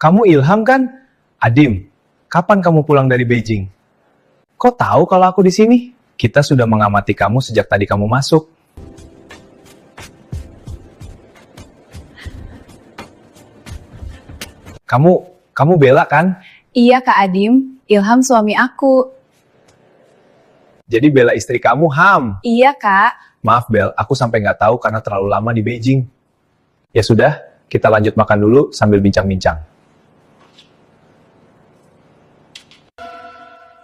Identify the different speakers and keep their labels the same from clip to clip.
Speaker 1: Kamu Ilham kan? Adim, kapan kamu pulang dari Beijing? Kok tahu kalau aku di sini? Kita sudah mengamati kamu sejak tadi kamu masuk. Kamu Bella kan?
Speaker 2: Iya Kak Adim, Ilham suami aku.
Speaker 1: Jadi Bella istri kamu, Ham?
Speaker 2: Iya Kak.
Speaker 1: Maaf Bel, aku sampai nggak tahu karena terlalu lama di Beijing. Ya sudah, kita lanjut makan dulu sambil bincang-bincang.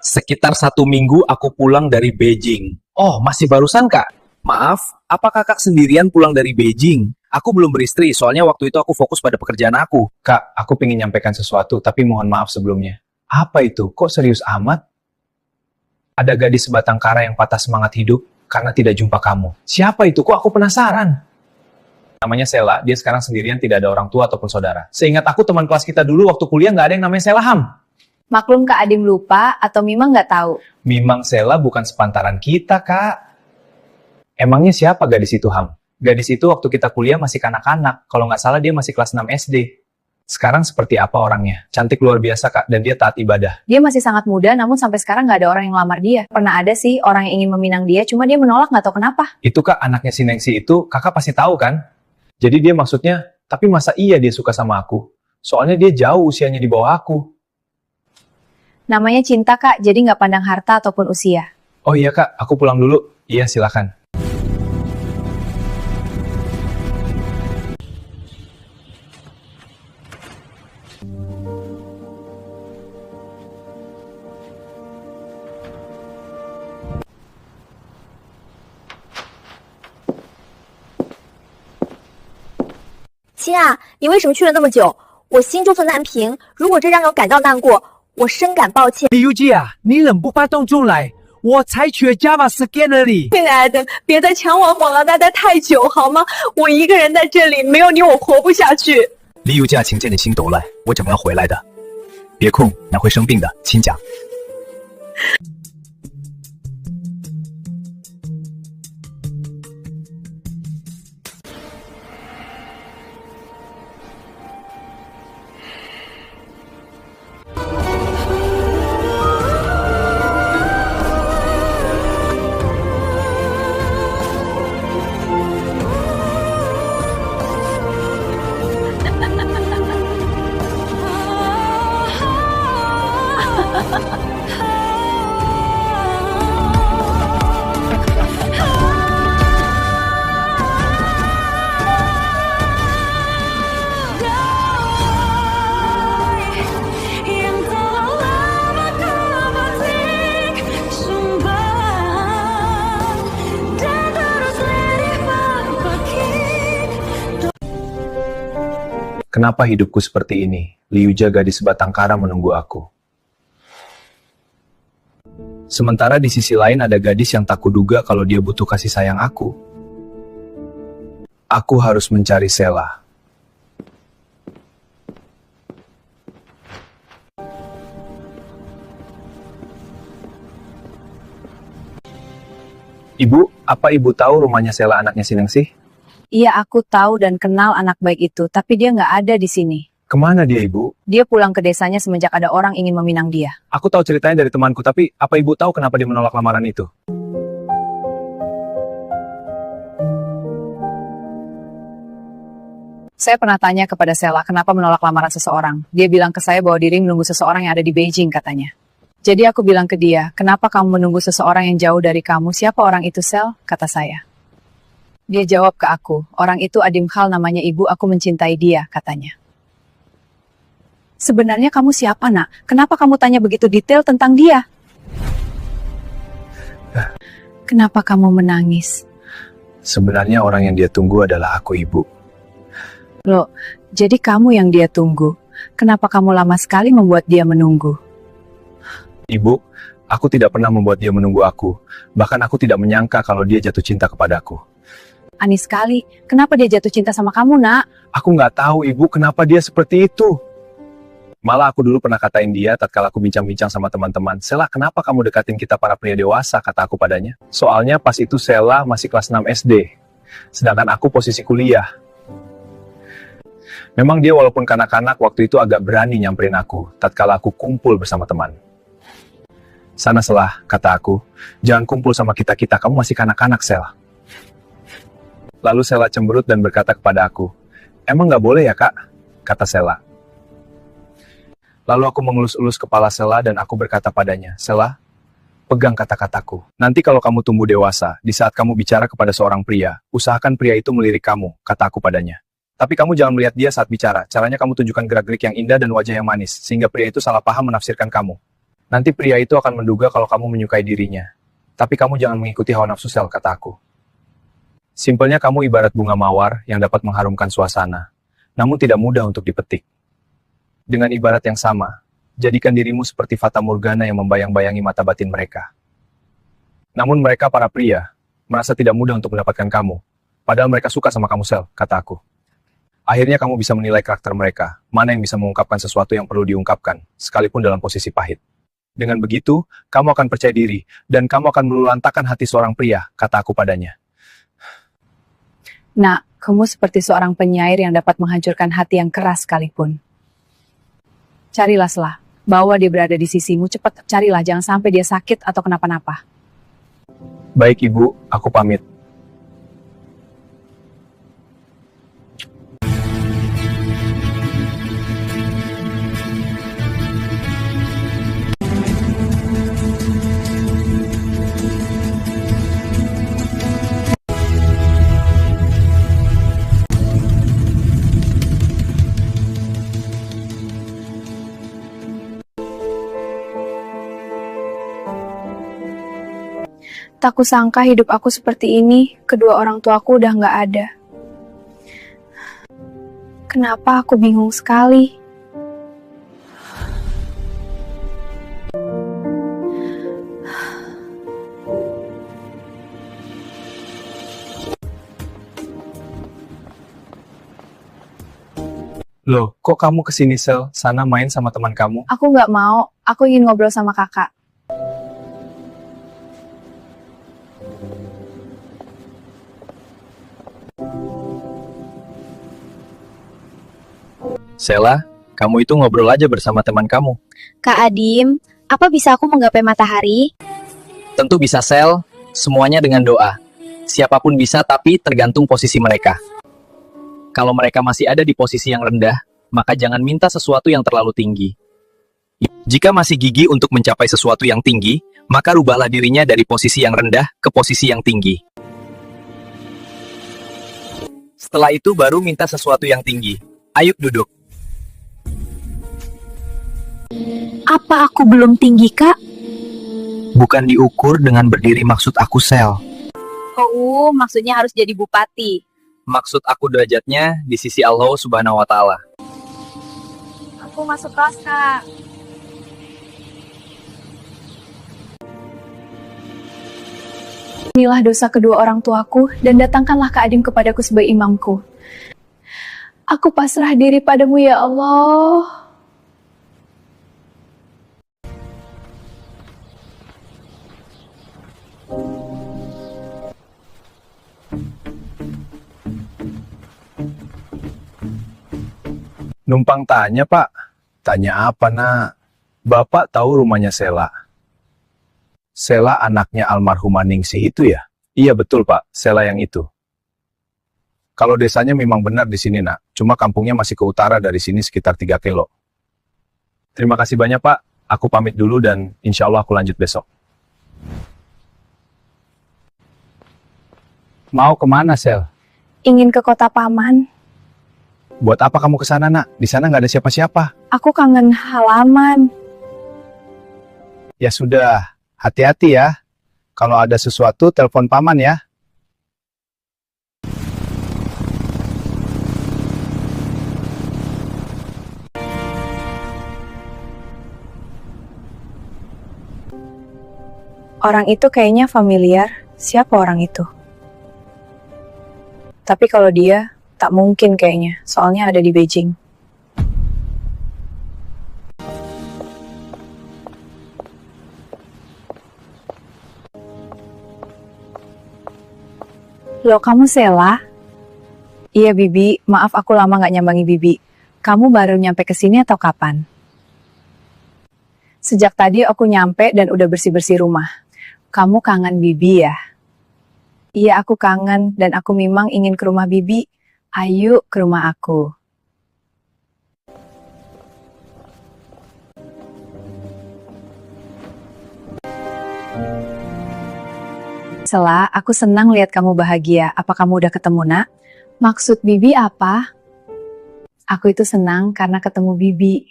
Speaker 1: Sekitar 1 minggu aku pulang dari Beijing. Oh, masih barusan kak? Maaf, apa kakak sendirian pulang dari Beijing? Aku belum beristri, soalnya waktu itu aku fokus pada pekerjaan aku. Kak, aku pengen nyampaikan sesuatu, tapi mohon maaf sebelumnya. Apa itu? Kok serius amat? Ada gadis sebatang kara yang patah semangat hidup karena tidak jumpa kamu. Siapa itu? Kok aku penasaran? Namanya Sela, dia sekarang sendirian, tidak ada orang tua ataupun saudara. Seingat aku teman kelas kita dulu waktu kuliah nggak ada yang namanya Sela, Ham.
Speaker 2: Maklum Kak Adim lupa atau Mimang nggak tahu?
Speaker 1: Mimang Sela bukan sepantaran kita, Kak. Emangnya siapa gadis itu, Ham? Gadis itu waktu kita kuliah masih kanak-kanak. Kalau nggak salah dia masih kelas 6 SD. Sekarang seperti apa orangnya? Cantik luar biasa, Kak, dan dia taat ibadah.
Speaker 2: Dia masih sangat muda, namun sampai sekarang nggak ada orang yang lamar dia. Pernah ada sih orang yang ingin meminang dia, cuma dia menolak nggak tahu kenapa.
Speaker 1: Itu Kak, anaknya si Nengsi itu, kakak pasti tahu kan? Jadi dia maksudnya, tapi masa iya dia suka sama aku? Soalnya dia jauh usianya di bawah aku.
Speaker 2: Namanya cinta Kak, jadi nggak pandang harta ataupun usia.
Speaker 1: Oh iya Kak, aku pulang dulu. Iya, silakan.
Speaker 3: 亲啊，你为什么去了那么久？我心中存难平，如果这让我感到难过，我深感抱歉。
Speaker 4: 李由基啊，你冷不发动中来，我采取了 Java Scan 而已。
Speaker 3: 亲爱的，别再抢我火了，待太久好吗？我一个人在这里，没有你我活不下去。
Speaker 5: 李由基，请见你心抖了，我怎么要回来的？别空，那会生病的，请讲。
Speaker 1: Kenapa hidupku seperti ini? Liuja gadis sebatang kara menunggu aku. Sementara di sisi lain ada gadis yang tak kuduga kalau dia butuh kasih sayang aku. Aku harus mencari Sela. Ibu, apa ibu tahu rumahnya Sela anaknya si Nengsi?
Speaker 2: Iya aku tahu dan kenal anak baik itu, tapi dia nggak ada di sini.
Speaker 1: Kemana dia, ibu?
Speaker 2: Dia pulang ke desanya semenjak ada orang ingin meminang dia.
Speaker 1: Aku tahu ceritanya dari temanku, tapi apa ibu tahu kenapa dia menolak lamaran itu?
Speaker 2: Saya pernah tanya kepada Sela kenapa menolak lamaran seseorang. Dia bilang ke saya bahwa diri menunggu seseorang yang ada di Beijing katanya. Jadi aku bilang ke dia, kenapa kamu menunggu seseorang yang jauh dari kamu? Siapa orang itu, Sel? Kata saya. Dia jawab ke aku, orang itu Adim Khal namanya ibu, aku mencintai dia, katanya. Sebenarnya kamu siapa, nak? Kenapa kamu tanya begitu detail tentang dia? Kenapa kamu menangis?
Speaker 1: Sebenarnya orang yang dia tunggu adalah aku, ibu.
Speaker 2: Loh, jadi kamu yang dia tunggu. Kenapa kamu lama sekali membuat dia menunggu?
Speaker 1: Ibu, aku tidak pernah membuat dia menunggu aku. Bahkan aku tidak menyangka kalau dia jatuh cinta kepadaku.
Speaker 2: Aneh sekali, kenapa dia jatuh cinta sama kamu, nak?
Speaker 1: Aku nggak tahu, ibu, kenapa dia seperti itu. Malah aku dulu pernah katain dia tatkala aku bincang-bincang sama teman-teman, Sela, kenapa kamu dekatin kita para pria dewasa, kata aku padanya. Soalnya pas itu Sela masih kelas 6 SD, sedangkan aku posisi kuliah. Memang dia walaupun kanak-kanak waktu itu agak berani nyamperin aku, tatkala aku kumpul bersama teman. Sana Selah, kata aku, jangan kumpul sama kita-kita, kamu masih kanak-kanak, Sel. Lalu Sela cemberut dan berkata kepada aku, emang nggak boleh ya, Kak? Kata Sela. Lalu aku mengelus-elus kepala Sela dan aku berkata padanya, Sela, pegang kata-kataku. Nanti kalau kamu tumbuh dewasa, di saat kamu bicara kepada seorang pria, usahakan pria itu melirik kamu, kata aku padanya. Tapi kamu jangan melihat dia saat bicara, caranya kamu tunjukkan gerak-gerik yang indah dan wajah yang manis, sehingga pria itu salah paham menafsirkan kamu. Nanti pria itu akan menduga kalau kamu menyukai dirinya. Tapi kamu jangan mengikuti hawa nafsu, Sel, kata aku. Simpelnya kamu ibarat bunga mawar yang dapat mengharumkan suasana, namun tidak mudah untuk dipetik. Dengan ibarat yang sama, jadikan dirimu seperti Fata Morgana yang membayang-bayangi mata batin mereka. Namun mereka, para pria, merasa tidak mudah untuk mendapatkan kamu, padahal mereka suka sama kamu, Sel, kata aku. Akhirnya kamu bisa menilai karakter mereka, mana yang bisa mengungkapkan sesuatu yang perlu diungkapkan, sekalipun dalam posisi pahit. Dengan begitu, kamu akan percaya diri, dan kamu akan melulantakan hati seorang pria, kata aku padanya.
Speaker 2: Nak, kamu seperti seorang penyair yang dapat menghancurkan hati yang keras sekalipun. Carilah Selah, bawa dia berada di sisimu, cepat carilah, jangan sampai dia sakit atau kenapa-napa.
Speaker 1: Baik Ibu, aku pamit.
Speaker 6: Tak kusangka hidup aku seperti ini, kedua orang tuaku udah nggak ada. Kenapa aku bingung sekali?
Speaker 1: Loh, kok kamu kesini, Sel? Sana main sama teman kamu.
Speaker 6: Aku nggak mau, aku ingin ngobrol sama kakak.
Speaker 1: Sela, kamu itu ngobrol aja bersama teman kamu.
Speaker 3: Kak Adim, apa bisa aku menggapai matahari?
Speaker 1: Tentu bisa, Sel. Semuanya dengan doa. Siapapun bisa, tapi tergantung posisi mereka. Kalau mereka masih ada di posisi yang rendah, maka jangan minta sesuatu yang terlalu tinggi. Jika masih gigih untuk mencapai sesuatu yang tinggi, maka rubahlah dirinya dari posisi yang rendah ke posisi yang tinggi. Setelah itu baru minta sesuatu yang tinggi. Ayo duduk.
Speaker 6: Apa aku belum tinggi, Kak?
Speaker 1: Bukan diukur dengan berdiri maksud aku, Sel.
Speaker 2: Oh, maksudnya harus jadi bupati.
Speaker 1: Maksud aku derajatnya di sisi Allah Subhanahu wa Ta'ala.
Speaker 6: Aku masuk kelas, Kak. Inilah dosa kedua orang tuaku, dan datangkanlah Kak Adim kepadaku sebagai imamku. Aku pasrah diri padamu, ya Allah.
Speaker 1: Numpang tanya, Pak. Tanya apa, Nak? Bapak tahu rumahnya Sela. Sela anaknya almarhumah Ningsih itu ya? Iya betul, Pak. Sela yang itu. Kalau desanya memang benar di sini, Nak. Cuma kampungnya masih ke utara dari sini sekitar 3 kilo. Terima kasih banyak, Pak. Aku pamit dulu dan insya Allah aku lanjut besok. Mau kemana, Sel?
Speaker 6: Ingin ke kota paman.
Speaker 1: Buat apa kamu ke sana, Nak? Di sana nggak ada siapa-siapa.
Speaker 6: Aku kangen halaman.
Speaker 1: Ya sudah, hati-hati ya. Kalau ada sesuatu, telepon paman ya.
Speaker 6: Orang itu kayaknya familiar. Siapa orang itu? Tapi kalau dia, tak mungkin kayaknya. Soalnya ada di Beijing. Loh, kamu Sela?
Speaker 2: Iya Bibi, maaf aku lama nggak nyambangi Bibi. Kamu baru nyampe ke sini atau kapan? Sejak tadi aku nyampe dan udah bersih-bersih rumah. Kamu kangen Bibi ya? Iya aku kangen dan aku memang ingin ke rumah Bibi. Ayo ke rumah aku. Sela, aku senang lihat kamu bahagia. Apa kamu udah ketemu, Nak? Maksud Bibi apa? Aku itu senang karena ketemu Bibi.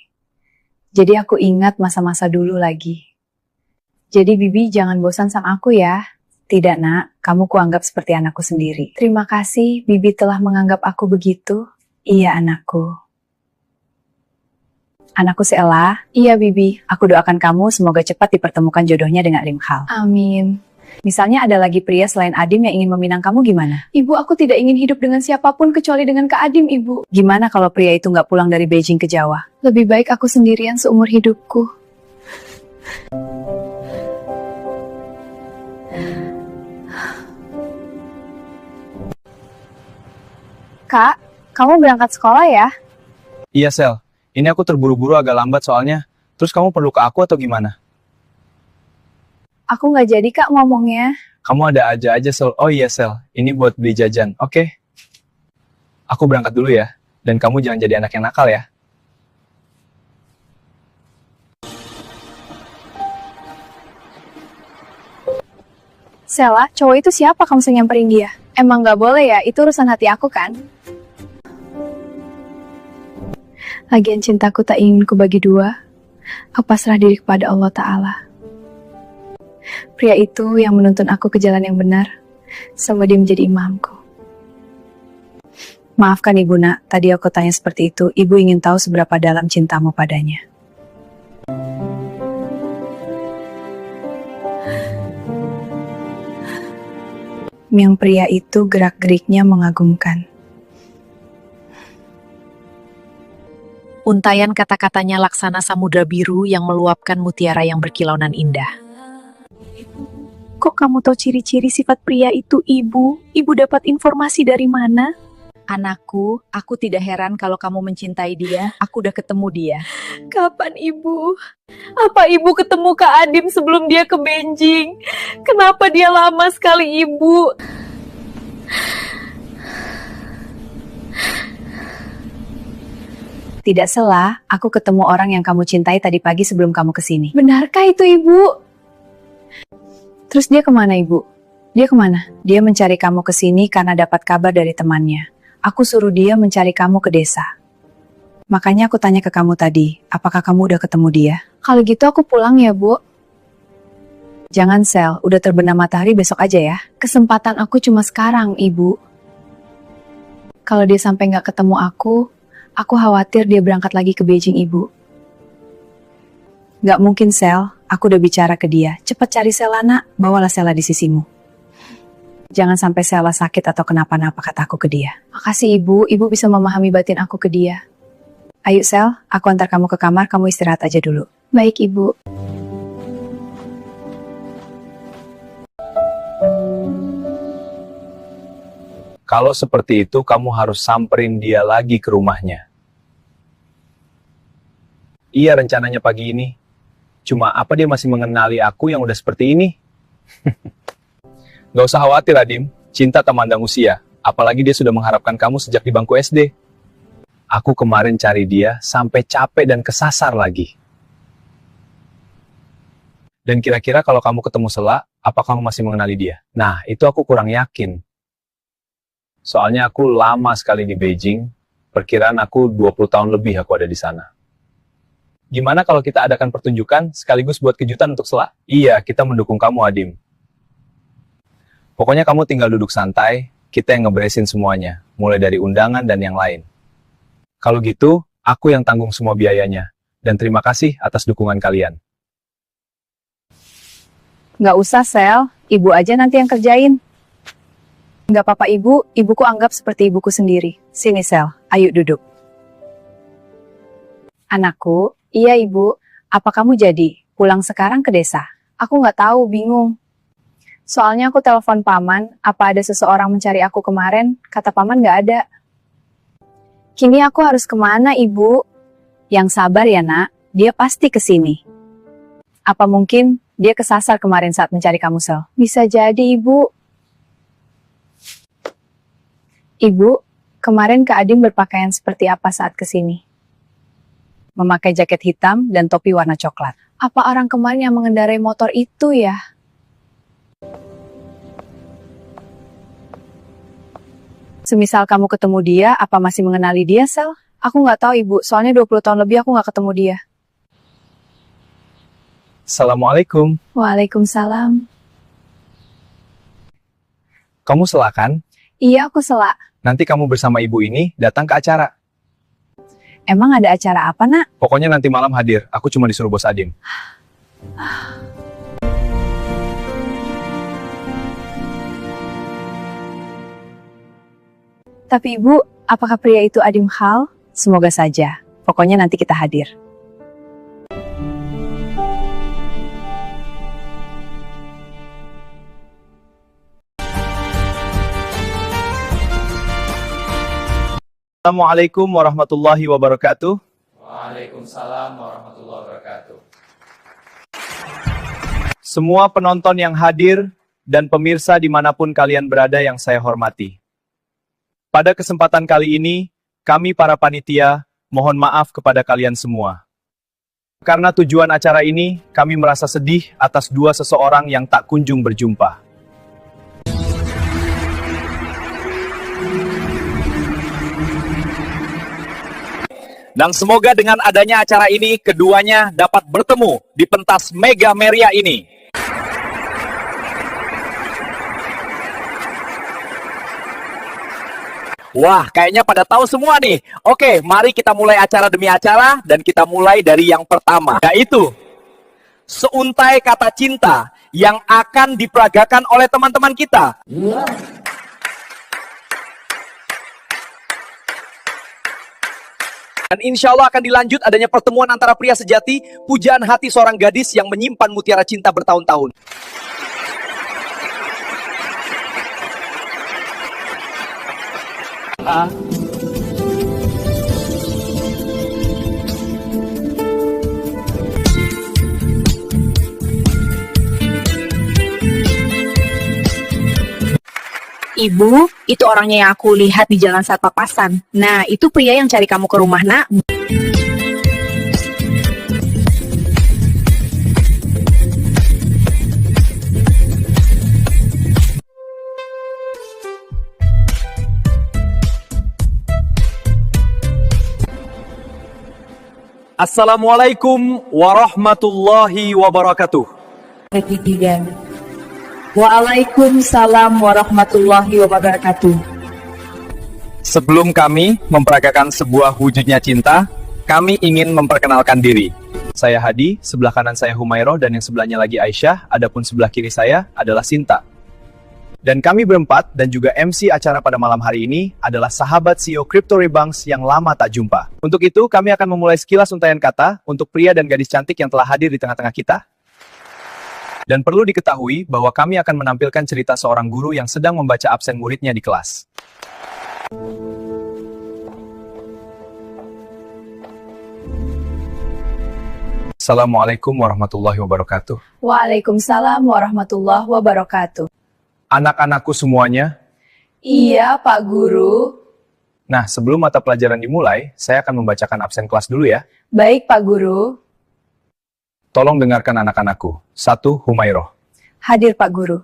Speaker 2: Jadi aku ingat masa-masa dulu lagi. Jadi Bibi jangan bosan sama aku ya. Tidak, Nak. Kamu kuanggap seperti anakku sendiri. Terima kasih, Bibi telah menganggap aku begitu. Iya, anakku. Anakku si Ella. Iya, Bibi. Aku doakan kamu semoga cepat dipertemukan jodohnya dengan Rimkhal. Amin. Misalnya ada lagi pria selain Adim yang ingin meminang kamu gimana? Ibu, aku tidak ingin hidup dengan siapapun kecuali dengan Kak Adim, Ibu. Gimana kalau pria itu nggak pulang dari Beijing ke Jawa? Lebih baik aku sendirian seumur hidupku. Kak, kamu berangkat sekolah ya?
Speaker 1: Iya, Sel. Ini aku terburu-buru agak lambat soalnya. Terus kamu perlu ke aku atau gimana?
Speaker 6: Aku nggak jadi Kak ngomongnya.
Speaker 1: Kamu ada aja Sel. Oh iya, Sel. Ini buat beli jajan, oke? Aku berangkat dulu ya. Dan kamu jangan jadi anak yang nakal ya.
Speaker 6: Sela, cowok itu siapa kamu bisa nyamperin dia? Emang nggak boleh ya, itu urusan hati aku kan? Lagian cintaku tak ingin ku bagi dua. Aku pasrah diri kepada Allah Ta'ala. Pria itu yang menuntun aku ke jalan yang benar, sama dia menjadi imamku.
Speaker 2: Maafkan Ibu, Nak. Tadi aku tanya seperti itu. Ibu ingin tahu seberapa dalam cintamu padanya. Yang pria itu gerak-geriknya mengagumkan.
Speaker 7: Untayan kata-katanya laksana samudra biru yang meluapkan mutiara yang berkilauan indah.
Speaker 6: Kok kamu tahu ciri-ciri sifat pria itu, Ibu? Ibu dapat informasi dari mana?
Speaker 7: Anakku, aku tidak heran kalau kamu mencintai dia. Aku udah ketemu dia.
Speaker 6: Kapan Ibu? Apa Ibu ketemu Kak Adim sebelum dia ke Beijing? Kenapa dia lama sekali, Ibu?
Speaker 2: Tidak salah, aku ketemu orang yang kamu cintai tadi pagi sebelum kamu kesini.
Speaker 6: Benarkah itu, Ibu?
Speaker 2: Terus dia kemana, Ibu? Dia kemana? Dia mencari kamu kesini karena dapat kabar dari temannya. Aku suruh dia mencari kamu ke desa. Makanya aku tanya ke kamu tadi, apakah kamu udah ketemu dia?
Speaker 6: Kalau gitu aku pulang ya, Bu.
Speaker 2: Jangan, Sel. Udah terbenam matahari besok aja ya.
Speaker 6: Kesempatan aku cuma sekarang, Ibu.
Speaker 2: Kalau dia sampai nggak ketemu aku khawatir dia berangkat lagi ke Beijing, Ibu. Nggak mungkin, Sel. Aku udah bicara ke dia. Cepat cari Sela, Nak. Bawalah Sela di sisimu. Jangan sampai Sela sakit atau kenapa-napa, kataku ke dia.
Speaker 6: Makasih, Ibu. Ibu bisa memahami batin aku ke dia.
Speaker 2: Ayo, Sel. Aku antar kamu ke kamar. Kamu istirahat aja dulu.
Speaker 6: Baik, Ibu.
Speaker 1: Kalau seperti itu, kamu harus samperin dia lagi ke rumahnya. Iya, rencananya pagi ini. Cuma apa dia masih mengenali aku yang udah seperti ini? Gak usah khawatir, Adim. Cinta tak mandang usia. Apalagi dia sudah mengharapkan kamu sejak di bangku SD. Aku kemarin cari dia sampai capek dan kesasar lagi. Dan kira-kira kalau kamu ketemu Sela, apa kamu masih mengenali dia? Nah, itu aku kurang yakin. Soalnya aku lama sekali di Beijing. Perkiraan aku 20 tahun lebih aku ada di sana. Gimana kalau kita adakan pertunjukan sekaligus buat kejutan untuk Sela? Iya, kita mendukung kamu, Adim. Pokoknya kamu tinggal duduk santai, kita yang ngeberesin semuanya, mulai dari undangan dan yang lain. Kalau gitu, aku yang tanggung semua biayanya. Dan terima kasih atas dukungan kalian.
Speaker 2: Nggak usah, Sel. Ibu aja nanti yang kerjain. Nggak apa-apa, Ibu. Ibuku anggap seperti ibuku sendiri. Sini, Sel. Ayo duduk. Anakku. Iya, Ibu. Apa kamu jadi pulang sekarang ke desa? Aku nggak tahu, bingung. Soalnya aku telepon paman, apa ada seseorang mencari aku kemarin? Kata paman nggak ada. Kini aku harus kemana, Ibu? Yang sabar ya, Nak. Dia pasti kesini. Apa mungkin dia kesasar kemarin saat mencari kamu, Sel? Bisa jadi, Ibu. Ibu, kemarin Kak Adim berpakaian seperti apa saat kesini? Memakai jaket hitam dan topi warna coklat. Apa orang kemarin yang mengendarai motor itu ya? Semisal kamu ketemu dia, apa masih mengenali dia, Sel? Aku nggak tahu, Ibu. Soalnya 20 tahun lebih aku nggak ketemu dia.
Speaker 1: Assalamualaikum.
Speaker 2: Waalaikumsalam.
Speaker 1: Kamu Sela kan?
Speaker 2: Iya, aku Sela.
Speaker 1: Nanti kamu bersama ibu ini datang ke acara.
Speaker 2: Emang ada acara apa, Nak?
Speaker 1: Pokoknya nanti malam hadir. Aku cuma disuruh bos Adim.
Speaker 2: Tapi Ibu, apakah pria itu Adim Hal? Semoga saja. Pokoknya nanti kita hadir.
Speaker 1: Assalamualaikum warahmatullahi wabarakatuh.
Speaker 8: Waalaikumsalam warahmatullahi wabarakatuh.
Speaker 1: Semua penonton yang hadir dan pemirsa dimanapun kalian berada yang saya hormati. Pada kesempatan kali ini, kami para panitia mohon maaf kepada kalian semua. Karena tujuan acara ini, kami merasa sedih atas dua seseorang yang tak kunjung berjumpa. Dan semoga dengan adanya acara ini, keduanya dapat bertemu di pentas Mega Meria ini. Wah, kayaknya pada tahu semua nih. Oke, mari kita mulai acara demi acara, dan kita mulai dari yang pertama, yaitu seuntai kata cinta yang akan diperagakan oleh teman-teman kita. Dan insya Allah akan dilanjut adanya pertemuan antara pria sejati, pujaan hati seorang gadis yang menyimpan mutiara cinta bertahun-tahun.
Speaker 7: Ibu, itu orangnya yang aku lihat di jalan saat papasan. Nah, itu pria yang cari kamu ke rumah, Nak.
Speaker 1: Assalamualaikum warahmatullahi wabarakatuh.
Speaker 7: Waalaikumsalam warahmatullahi wabarakatuh.
Speaker 1: Sebelum kami memperagakan sebuah wujudnya cinta, kami ingin memperkenalkan diri. Saya Hadi, sebelah kanan saya Humairo, dan yang sebelahnya lagi Aisyah, adapun sebelah kiri saya adalah Sinta. Dan kami berempat dan juga MC acara pada malam hari ini adalah sahabat CEO Crypto Rebanks yang lama tak jumpa. Untuk itu, kami akan memulai sekilas untaian kata untuk pria dan gadis cantik yang telah hadir di tengah-tengah kita. Dan perlu diketahui bahwa kami akan menampilkan cerita seorang guru yang sedang membaca absen muridnya di kelas. Assalamualaikum warahmatullahi wabarakatuh.
Speaker 2: Waalaikumsalam warahmatullahi wabarakatuh.
Speaker 1: Anak-anakku semuanya.
Speaker 2: Iya, Pak Guru.
Speaker 1: Nah, sebelum mata pelajaran dimulai, saya akan membacakan absen kelas dulu ya.
Speaker 2: Baik, Pak Guru.
Speaker 1: Tolong dengarkan anak-anakku. 1. Humairo.
Speaker 2: Hadir, Pak Guru.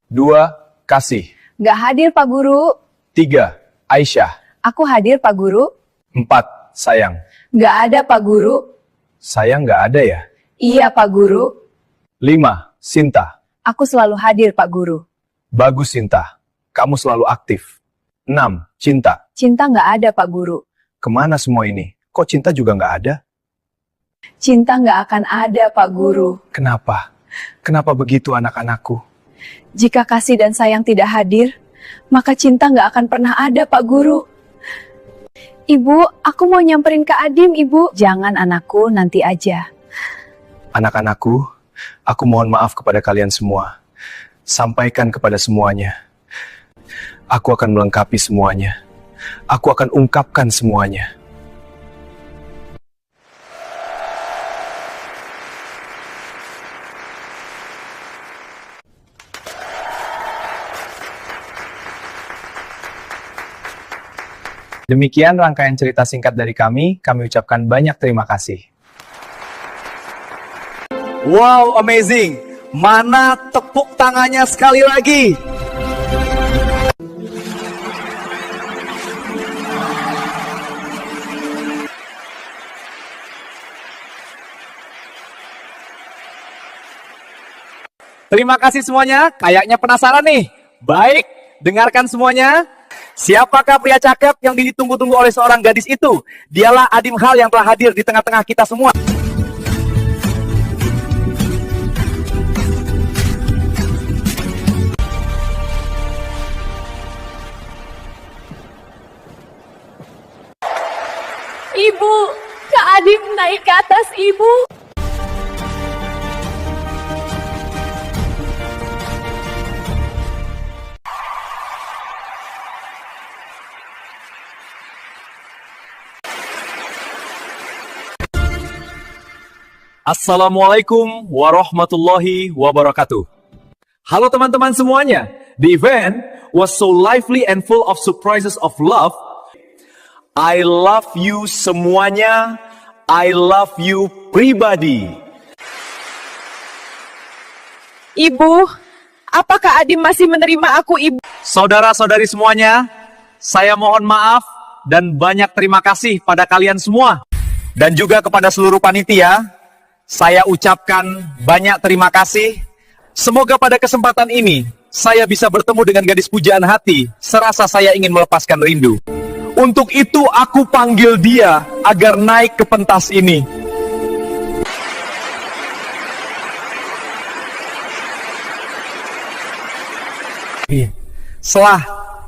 Speaker 1: 2. Kasih.
Speaker 2: Nggak hadir, Pak Guru.
Speaker 1: 3. Aisyah.
Speaker 2: Aku hadir, Pak Guru.
Speaker 1: 4. Sayang.
Speaker 2: Nggak ada, Pak Guru.
Speaker 1: Sayang nggak ada ya?
Speaker 2: Iya, Pak Guru.
Speaker 1: 5. Sinta.
Speaker 2: Aku selalu hadir, Pak Guru.
Speaker 1: Bagus, Sinta. Kamu selalu aktif. 6. Cinta.
Speaker 2: Cinta nggak ada, Pak Guru.
Speaker 1: Kemana semua ini? Kok Cinta juga nggak ada?
Speaker 2: Cinta nggak akan ada, Pak Guru.
Speaker 1: Kenapa? Kenapa begitu anak-anakku?
Speaker 2: Jika kasih dan sayang tidak hadir, maka cinta nggak akan pernah ada, Pak Guru. Ibu, aku mau nyamperin Kak Adim, Ibu. Jangan, anakku, nanti aja.
Speaker 1: Anak-anakku, aku mohon maaf kepada kalian semua. Sampaikan kepada semuanya. Aku akan melengkapi semuanya. Aku akan ungkapkan semuanya. Demikian rangkaian cerita singkat dari kami ucapkan banyak terima kasih. Wow, amazing! Mana tepuk tangannya sekali lagi? Terima kasih semuanya, kayaknya penasaran nih. Baik, dengarkan semuanya. Siapakah pria cakep yang ditunggu-tunggu oleh seorang gadis itu? Dialah Adim Hal yang telah hadir di tengah-tengah kita semua.
Speaker 6: Ibu, Kak Adim naik ke atas ibu.
Speaker 1: Assalamualaikum warahmatullahi wabarakatuh. Halo teman-teman semuanya. The event was so lively and full of surprises of love. I love you semuanya. I love you pribadi.
Speaker 7: Ibu, apakah Adim masih menerima aku, Ibu?
Speaker 1: Saudara-saudari semuanya, saya mohon maaf dan banyak terima kasih pada kalian semua. Dan juga kepada seluruh panitia, saya ucapkan banyak terima kasih. Semoga pada kesempatan ini, saya bisa bertemu dengan gadis pujaan hati, serasa saya ingin melepaskan rindu. Untuk itu aku panggil dia agar naik ke pentas ini. Selah,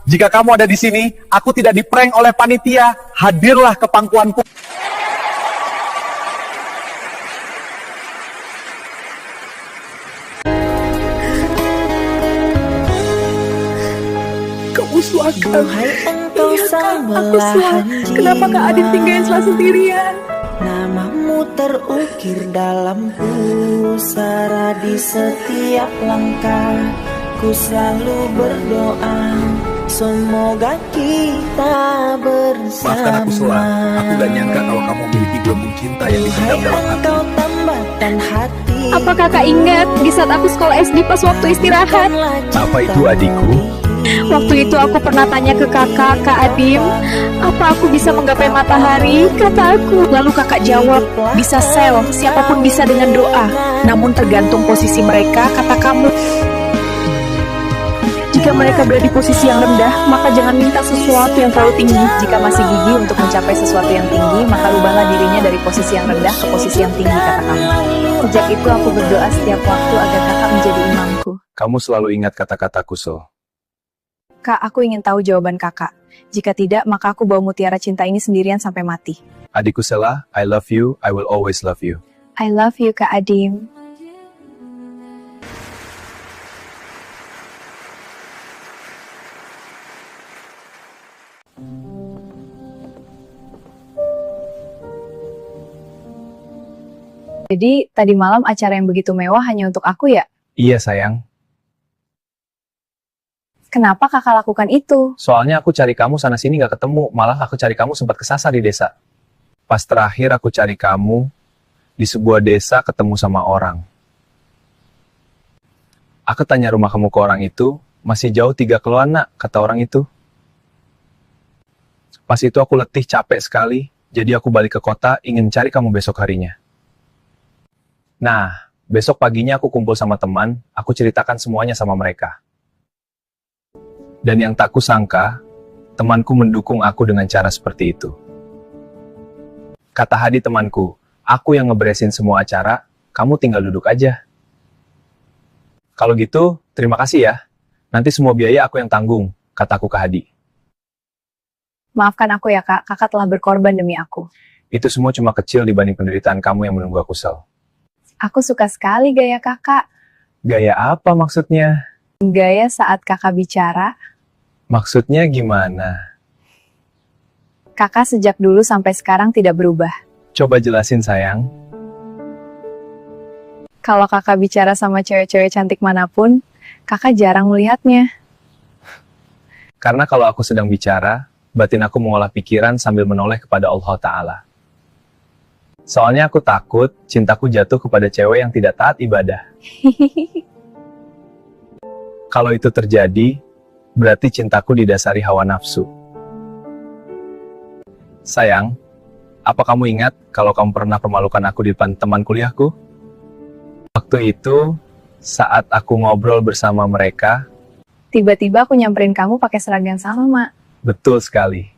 Speaker 1: jika kamu ada di sini, aku tidak diprank oleh panitia, hadirlah ke pangkuanku.
Speaker 7: Kamu suaka. Aku suka. Kenapa Kak Adim tinggalin Sela sendirian?
Speaker 9: Namamu terukir dalam pusara di setiap langkah. Ku selalu berdoa, semoga kita bersama.
Speaker 5: Maafkan aku Selah, aku gak nyangka kalau kamu memiliki gelembung cinta yang dipendam dalam hati.
Speaker 9: Engkau tambahkan hati.
Speaker 6: Apa kakak ingat di saat aku sekolah SD pas waktu istirahat?
Speaker 5: Apa itu adikku?
Speaker 6: Waktu itu aku pernah tanya ke kakak, Kak Adim, apa aku bisa menggapai matahari? Kata aku.
Speaker 7: Lalu kakak jawab, bisa sel, siapapun bisa dengan doa. Namun tergantung posisi mereka, kata kamu. Jika mereka berada di posisi yang rendah, maka jangan minta sesuatu yang terlalu tinggi. Jika masih gigih untuk mencapai sesuatu yang tinggi, maka rubahlah dirinya dari posisi yang rendah ke posisi yang tinggi, kata kamu. Sejak itu aku berdoa setiap waktu agar kakak menjadi imamku.
Speaker 1: Kamu selalu ingat kata-kataku, Sol.
Speaker 2: Kak, aku ingin tahu jawaban kakak. Jika tidak, maka aku bawa mutiara cinta ini sendirian sampai mati.
Speaker 1: Adikku Selah, I love you, I will always love you.
Speaker 6: I love you, Kak Adim.
Speaker 2: Jadi, tadi malam acara yang begitu mewah hanya untuk aku ya?
Speaker 1: Iya sayang,
Speaker 2: Kenapa kakak lakukan itu?
Speaker 1: soalnya aku cari kamu sana-sini gak ketemu, malah aku cari kamu sempat kesasar di desa. Pas terakhir aku cari kamu, di sebuah desa ketemu sama orang. Aku tanya rumah kamu ke orang itu, masih jauh 3 kiloan nak, kata orang itu. Pas itu aku letih capek sekali, jadi aku balik ke kota ingin cari kamu besok harinya. Nah, besok paginya aku kumpul sama teman, aku ceritakan semuanya sama mereka. Dan yang tak kusangka, temanku mendukung aku dengan cara seperti itu. Kata Hadi temanku, aku yang ngeberesin semua acara, kamu tinggal duduk aja. Kalau gitu, terima kasih ya. Nanti semua biaya aku yang tanggung, kataku ke Hadi.
Speaker 2: Maafkan aku ya kak, kakak telah berkorban demi aku.
Speaker 1: Itu semua cuma kecil dibanding penderitaan kamu yang menunggu aku, Sel.
Speaker 2: Aku suka sekali gaya kakak.
Speaker 1: Gaya apa maksudnya?
Speaker 2: Gaya saat kakak bicara.
Speaker 1: Maksudnya gimana?
Speaker 2: Kakak sejak dulu sampai sekarang tidak berubah.
Speaker 1: Coba jelasin sayang.
Speaker 2: Kalau kakak bicara sama cewek-cewek cantik manapun, kakak jarang melihatnya.
Speaker 1: Karena kalau aku sedang bicara, batin aku mengolah pikiran sambil menoleh kepada Allah Ta'ala. Soalnya aku takut cintaku jatuh kepada cewek yang tidak taat ibadah. Kalau itu terjadi, berarti cintaku didasari hawa nafsu. Sayang, apa kamu ingat kalau kamu pernah permalukan aku di depan teman kuliahku? Waktu itu, saat aku ngobrol bersama mereka,
Speaker 2: Tiba-tiba aku nyamperin kamu pakai seragam yang sama, Mak.
Speaker 1: betul sekali.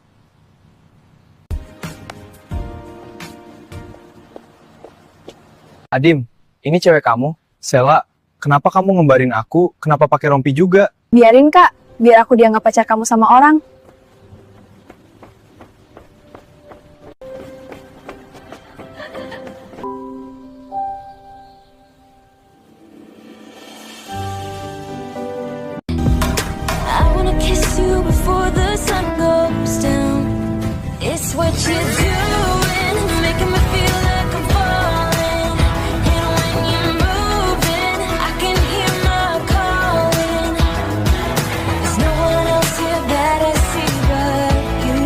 Speaker 1: Adim, ini cewek kamu? Sela, kenapa kamu ngembarin aku? Kenapa pakai rompi juga?
Speaker 2: Biarin, Kak. Biar aku dianggap pacar kamu sama orang.
Speaker 9: I wanna kiss you before the sun goes down. It's what you're doing, making me feel like I'm falling. And when you're moving, I can hear my calling. There's no one else here that I see but you.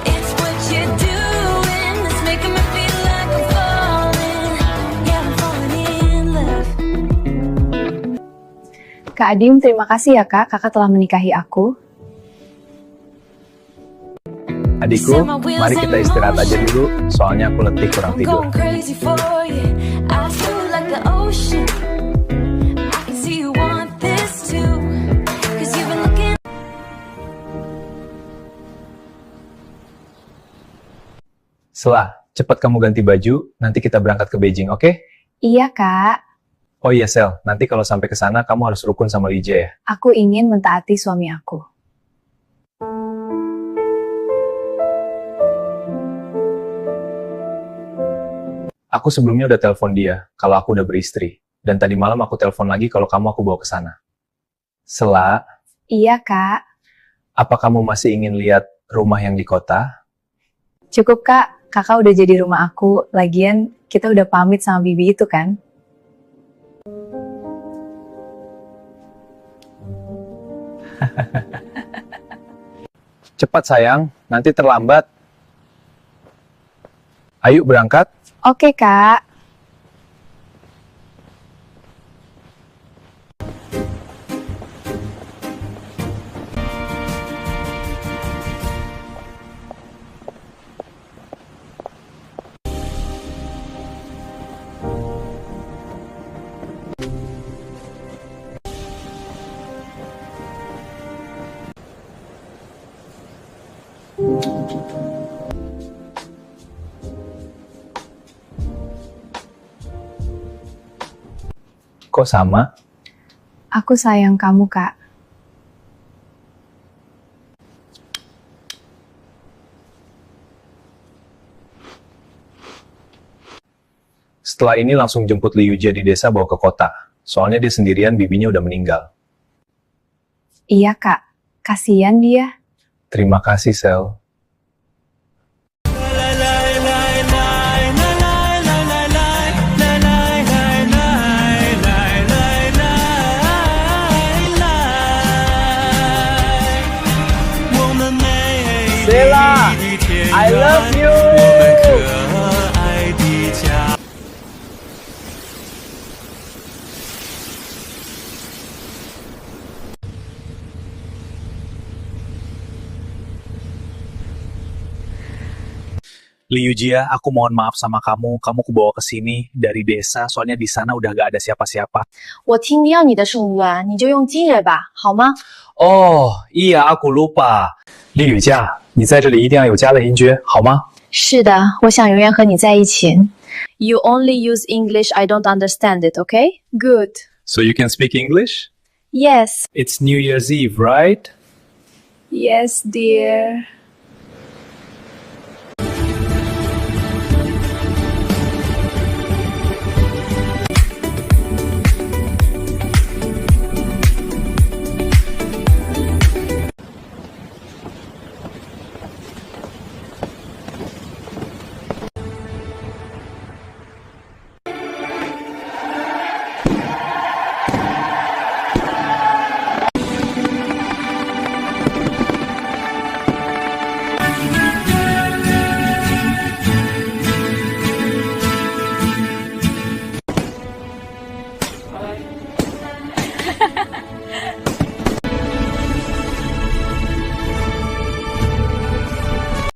Speaker 9: It's what you're doing that's making me feel like I'm falling. Yeah, I'm falling in love.
Speaker 2: Kak Adim, terima kasih ya, Kak. Kakak telah menikahi aku.
Speaker 1: Adikku, mari kita istirahat aja dulu, soalnya aku letih kurang
Speaker 9: I'm
Speaker 1: tidur.
Speaker 9: going crazy for you. I feel like the ocean. I can see you want this too. 'Cause you've been looking.
Speaker 1: Selah, cepat kamu ganti baju, nanti kita berangkat ke Beijing, oke?
Speaker 2: Iya, Kak.
Speaker 1: Oh iya, Sel, nanti kalau sampai ke sana kamu harus rukun sama Lije ya.
Speaker 2: Aku ingin mentaati suami aku.
Speaker 1: Aku sebelumnya udah telepon dia, kalau aku udah beristri. Dan tadi malam aku telepon lagi kalau kamu aku bawa ke sana. Sela,
Speaker 2: Iya, Kak.
Speaker 1: apa kamu masih ingin lihat rumah yang di kota?
Speaker 2: Cukup, Kak. Kakak udah jadi rumah aku. Lagian, kita udah pamit sama Bibi itu kan?
Speaker 1: Cepat sayang, nanti terlambat. Ayo berangkat.
Speaker 2: Oke, Kak.
Speaker 1: Kok sama?
Speaker 2: Aku sayang kamu, Kak.
Speaker 1: Setelah ini langsung jemput Liu Jie di desa bawa ke kota. Soalnya dia sendirian, bibinya udah meninggal.
Speaker 2: Iya, Kak. Kasian dia.
Speaker 1: Terima kasih, Sel. Bella, I love you. Liu Jie, aku mohon maaf sama kamu. Kamu kubawa ke sini dari desa, soalnya di sana udah gak ada siapa-siapa.
Speaker 3: 我听你要你的是无缘，你就用今日吧，好吗？
Speaker 1: Oh, iya, aku lupa. Liu Jie, 你在这里一定要有家的音乐，好吗？
Speaker 3: 是的，我想永远和你在一起。You only use English, I don't understand it, okay?
Speaker 2: Good.
Speaker 1: So you can speak English?
Speaker 3: Yes.
Speaker 1: It's New Year's Eve, right?
Speaker 2: Yes, dear.